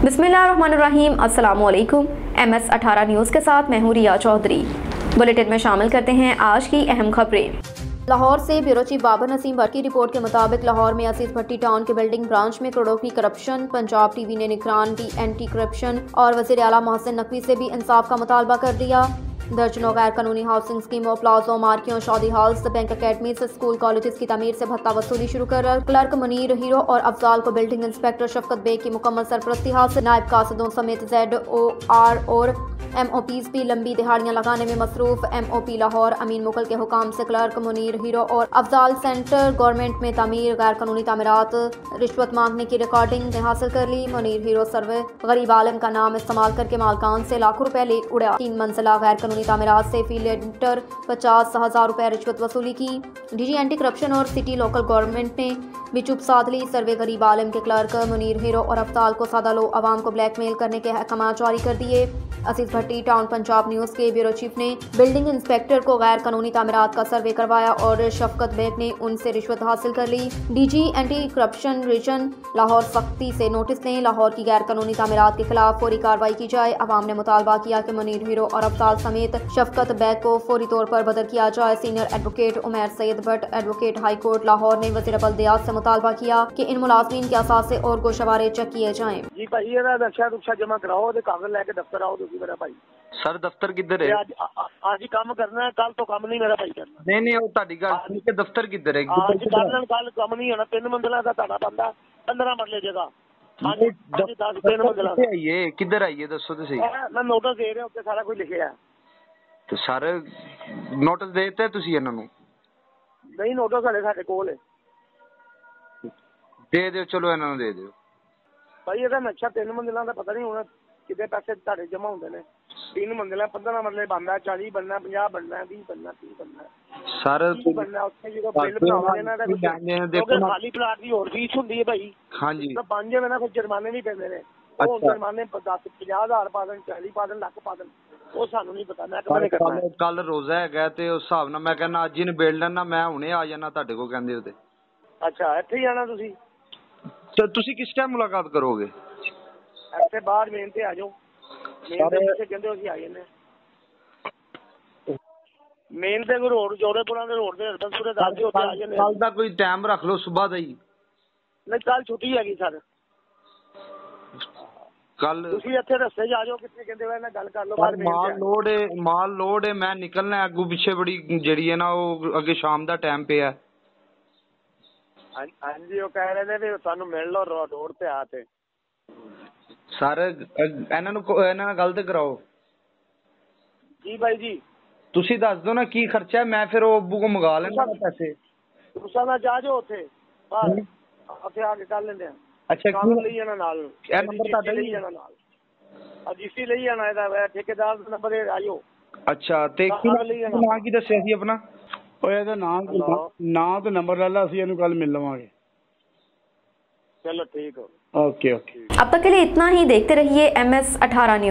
बिस्मिल्लाहिर्रहमानिर्रहीम, अस्सलामुअलैकुम। MS18 news के साथ मैं हूँ रिया चौधरी। बुलेटिन में शामिल करते हैं आज की अहम खबरें। लाहौर से ब्यूरो चीफ बाबर नसीम भट्ट की रिपोर्ट के मुताबिक लाहौर में असीस भट्टी टाउन के बिल्डिंग ब्रांच में करोड़ों की करप्शन। पंजाब टीवी ने निगरान एंटी करप्शन और वज़ीर आला मोहसिन नकवी से भी इंसाफ का मुतालबा कर दिया। दर्जनों गैर कानूनी हाउसिंग स्कीमों, प्लाजों, मार्कियों, शादी हॉल्स, बैंक अकेडमी से स्कूल कॉलेजेस की तमीर से भत्ता वसूली शुरू कर क्लर्क मुनीर हीरो और अफजाल को बिल्डिंग इंस्पेक्टर शफकत बेग की मुकम्मल सरपरस्ती हासिल। नायब कासिदों समेत ZOR और MOPs भी लंबी दिहाड़ियां लगाने में मसरूफ। MOP लाहौर अमीन मुगल के हुकाम से क्लर्क मुनीर हीरो और अफजाल सेंटर गवर्नमेंट में तमीर गैर कानूनी तामीरात रिश्वत मांगने की रिकॉर्डिंग हासिल कर ली। मुनीर हीरो सर्वे गरीब आलम का नाम इस्तेमाल करके मालकान से लाखों रुपए ले उड़ा। 3 मंजिला गैर कानूनी तामीरात से फी लेंटर 50,000 रुपए रिश्वत वसूली की। DG एंटी करप्शन और सिटी लोकल गवर्नमेंट ने भी चुप साध ली। सर्वे गरीब आलम के क्लर्क मुनीर हीरो और अफजाल को सादा लो अवाम को ब्लैकमेल करने के अहकाम जारी कर दिए। असीस भट्टी टाउन पंजाब न्यूज़ के ब्यूरो चीफ ने बिल्डिंग इंस्पेक्टर को गैर कानूनी तामीरात का सर्वे करवाया और शफकत बेग ने उनसे रिश्वत हासिल कर ली। DG anti corruption region Lahore सख्ती से नोटिस दें। लाहौर की गैर कानूनी तामीरात के खिलाफ फौरी कार्रवाई की जाए। अवाम ने मुतालबा किया कि मुनीर हीरो और अफजाल समेत शफकत बेग को फौरी तौर पर बदर किया जाए। Senior advocate Umair Syed Bhatt advocate high court Lahore ने वज़ीर बल्दियात से मुतालबा किया कि इन मुलाजमीन के असासे और गोशवारे चेक किए जाएं। जी भाई नक्शा रुक्शा जमा कराओ, कागज लेके दफ्तर आओ। मेरा भाई सर दफ्तर किधर है? आज ही काम करना है, कल तो काम नहीं मेरा भाई करना। नहीं वो ਤੁਹਾਡੀ ਗੱਲ ਸੁਣ ਕੇ ਦਫ਼ਤਰ ਕਿੱਧਰ ਹੈ? आज कल काम नहीं होना। 3 मंजिला का ਤੁਹਾਡਾ ਬੰਦਾ 15 ਮਰਲੇ ਜਗ੍ਹਾ। ਹਾਂਜੀ 3 ਮੰजिला ਆਈਏ ਕਿੱਧਰ ਆਈਏ ਦੱਸੋ ਤੁਸੀਂ। ਮੈਂ ਨੋਟਿਸ ਦੇ ਰਿਹਾ, ਉੱਤੇ ਸਾਰਾ ਕੁਝ ਲਿਖਿਆ ਹੈ। ਤੇ ਸਰ ਨੋਟਿਸ ਦੇ ਦਿੱਤਾ ਤੁਸੀਂ ਇਹਨਾਂ ਨੂੰ? ਨਹੀਂ ਨੋਟਿਸ ਹਲੇ ਸਾਡੇ ਕੋਲ ਹੈ। ਦੇ ਦਿਓ, ਚਲੋ ਇਹਨਾਂ ਨੂੰ ਦੇ ਦਿਓ। ਭਾਈ ਇਹਦਾ ਨਕਸ਼ਾ 3 ਮੰजिला ਦਾ ਪਤਾ ਨਹੀਂ ਹੁਣ ਕਿਤੇ ਪੈਸੇ ਤੁਹਾਡੇ ਜਮਾ ਹੁੰਦੇ ਨੇ। 3 ਮੰजिला 15 ਮਰਲੇ ਬਣਦਾ, 40 ਬਣਨਾ, 50 ਬਣਨਾ, 20 ਬਣਨਾ, 30 ਬਣਨਾ। ਸਰ ਬਣਨਾ ਉੱਥੇ ਜਦੋਂ ਬਿੱਲ ਬਣਾਵਾਂਗੇ ਇਹਨਾਂ ਦਾ ਦੇਖੋ ਖਾਲੀ ਪਲਾਟ ਦੀ ਹੋਰ ਫੀਸ ਹੁੰਦੀ ਹੈ ਭਾਈ। ਹਾਂਜੀ ਤਾਂ 5 ਮਹੀਨੇ ਫਿਰ ਜੁਰਮਾਨੇ ਵੀ ਪੈਂਦੇ ਨੇ। ਉਹ ਜੁਰਮਾਨੇ 50,000 ਪਾ ਦੇਣ, 40 ਪਾ ਦੇਣ, ਲੱਖ ਪਾ ਦੇਣ, ਉਹ ਸਾਨੂੰ ਨਹੀਂ ਪਤਾ। ਮੈਂ ਕਿਵੇਂ ਕਰਨਾ। ਕੱਲ ਰੋਜ਼ਾ ਹੈਗਾ ਤੇ ਉਸ ਹਿਸਾਬ ਨਾਲ ਮੈਂ ਕਹਿੰਦਾ ਅੱਜ ਹੀ ਨਿਬੇੜ ਲੈਣਾ। ਮੈਂ ਹੁਣੇ ਆ ਜਾਣਾ ਤੁਹਾਡੇ ਕੋਲ ਕਹਿੰਦੇ ਉਹਦੇ। ਅੱਛਾ ਇੱਥੇ ਹੀ ਆਣਾ ਤੁਸੀਂ? ਤੇ ਤੁਸੀਂ ਕਿਸ ਟਾਈਮ ਮੁਲਾਕਾਤ ਕਰੋਗੇ? ਇੱਥੇ ਬਾਹਰ ਮੇਨ ਤੇ ਆ ਜਾਓ। ਮੇਨ ਤੇ ਜਿੱਥੇ ਕਹਿੰਦੇ ਅਸੀਂ ਆ ਜਾਂਦੇ। ਮੇਨ ਤੇ ਰੋਡ ਜੋੜੇਪੁਰਾ ਦੇ ਰੋਡ ਤੇ ਹਰਬੰਸਪੁਰੇ ਦੱਸ ਦਿਓ, ਉੱਥੇ ਆ ਜਾਂਦੇ। ਕੱਲ ਦਾ ਕੋਈ ਟਾਈਮ ਰੱਖ ਲਓ ਸੁਬਾਹ ਦਾ ਹੀ। ਨਹੀਂ ਕੱਲ ਛੁੱਟੀ ਹੈਗੀ ਸਰ। ਕੱਲ ਤੁਸੀਂ ਇੱਥੇ ਰਸਤੇ 'ਚ ਆ ਜਾਓ, ਕਿੱਥੇ ਕਹਿੰਦੇ ਵੇ ਨਾ ਗੱਲ ਕਰ ਲਓ। ਮਾਲ ਲੋਡ ਹੈ, ਮੈਂ ਨਿਕਲਣਾ ਅੱਗੂ ਪਿੱਛੇ ਬੜੀ ਜਿਹੜੀ ਹੈ ਨਾ ਉਹ ਅੱਗੇ ਸ਼ਾਮ ਦਾ ਟਾਈਮ ਪਿਆ। ਹਾਂਜੀ ਉਹ ਕਹਿ ਰਹੇ ਨੇ ਵੀ ਸਾਨੂੰ ਮਿਲ ਲਓ ਰੋਡ ਤੇ ਆ ਤੇ। ਸਰ ਇਹਨਾਂ ਨਾਲ ਗੱਲ ਤੇ ਕਰਾਓ। ਜੀ ਬਾਈ ਜੀ ਤੁਸੀਂ ਦੱਸ ਦਿਓ ਨਾ ਕੀ ਖਰਚਾ ਹੈ, ਮੈਂ ਫਿਰ ਉਹ ਅੱਬੂ ਕੋ ਮੰਗਾ ਲੈਣਾ ਪੈਸੇ। ਤੁਸੀਂ ਨਾ ਜਾ ਜਾਓ ਉੱਥੇ ਬਾਹਰ, ਉੱਥੇ ਆ ਕੇ ਕਰ ਲੈਂਦੇ ਆ। ਅੱਛਾ ਕਾਗਜ਼ ਲਈ ਜਾਣਾ ਨਾਲ, ਇਹ ਨੰਬਰ ਤੁਹਾਡਾ ਲਈ ਜਾਣਾ ਨਾਲ, ਰਜਿਸਟਰੀ ਲਈ ਜਾਣਾ ਇਹਦਾ, ਠੇਕੇਦਾਰ ਦਾ ਨੰਬਰ ਇਹ ਆਇਓ। ਅੱਛਾ ਤੇ ਨਾਂ ਕੀ ਦੱਸਿਆ ਸੀ ਆਪਣਾ? ਉਹ ਇਹਦਾ ਨਾਂ ਤੇ ਨੰਬਰ ਲੈ ਲਾ, ਅਸੀਂ ਇਹਨੂੰ ਕੱਲ ਮਿਲ ਲਵਾਂਗੇ। चलो ठीक हो। ओके। अब तक के लिए इतना ही। देखते रहिए MS18 न्यूज़।